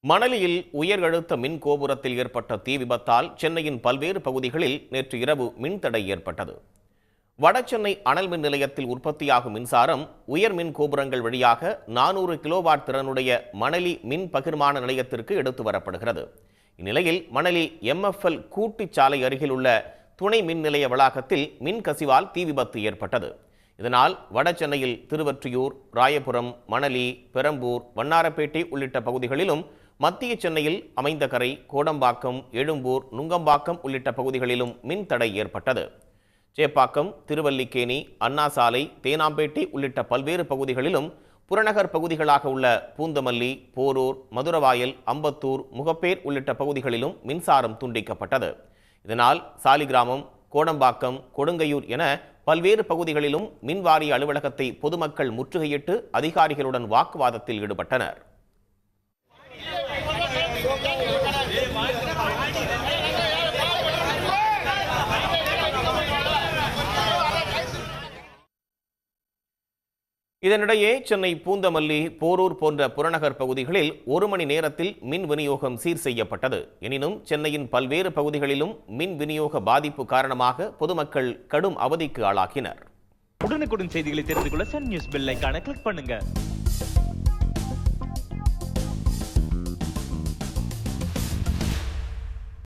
மணலியில் உயர் அழுத்த மின் கோபுரத்தில் ஏற்பட்ட தீ விபத்தால் சென்னையின் பல்வேறு பகுதிகளில் நேற்று இரவு மின்தடை ஏற்பட்டது. வடசென்னை அனல் மின் நிலையத்தில் உற்பத்தியாகும் மின்சாரம் உயர் மின் கோபுரங்கள் வழியாக 400 கிலோவாட் திறனுடைய மணலி மின் பகிர்மான நிலையத்திற்கு எடுத்து வரப்படுகிறது. இந்நிலையில் மணலி MFL கூட்டுச் சாலை அருகில் உள்ள துணை மின் நிலைய வளாகத்தில் மின் கசிவால் தீ விபத்து ஏற்பட்டது. இதனால் வடசென்னையில் திருவொற்றியூர், ராயபுரம், மணலி, பெரம்பூர், வண்ணாரப்பேட்டை உள்ளிட்ட பகுதிகளிலும், மத்திய சென்னையில் அமைந்தகரை, கோடம்பாக்கம், எழும்பூர், நுங்கம்பாக்கம் உள்ளிட்ட பகுதிகளிலும் மின் தடை ஏற்பட்டது. சேப்பாக்கம், திருவல்லிக்கேணி, அண்ணா சாலை, தேனாம்பேட்டை உள்ளிட்ட பல்வேறு பகுதிகளிலும், புறநகர் பகுதிகளாக உள்ள பூந்தமல்லி, போரூர், மதுரவாயல், அம்பத்தூர், முகப்பேர் உள்ளிட்ட பகுதிகளிலும் மின்சாரம் துண்டிக்கப்பட்டது. இதனால் சாலிகிராமம், கோடம்பாக்கம், கொடுங்கையூர் என பல்வேறு பகுதிகளிலும் மின்வாரிய அலுவலகத்தை பொதுமக்கள் முற்றுகையிட்டு அதிகாரிகளுடன் வாக்குவாதத்தில் ஈடுபட்டனர். இதனிடையே சென்னை பூந்தமல்லி, போரூர் போன்ற புறநகர் பகுதிகளில் 1 மணி நேரத்தில் மின் விநியோகம் சீர் செய்யப்பட்டது. எனினும் சென்னையின் பல்வேறு பகுதிகளிலும் மின் விநியோக பாதிப்பு காரணமாக பொதுமக்கள் கடும் அவதிக்கு ஆளாகினர். உடனுக்குடன் செய்திகளை தெரிந்து கொள்ள சன் நியூஸ் பெல் ஐகானை கிளிக் பண்ணுங்க.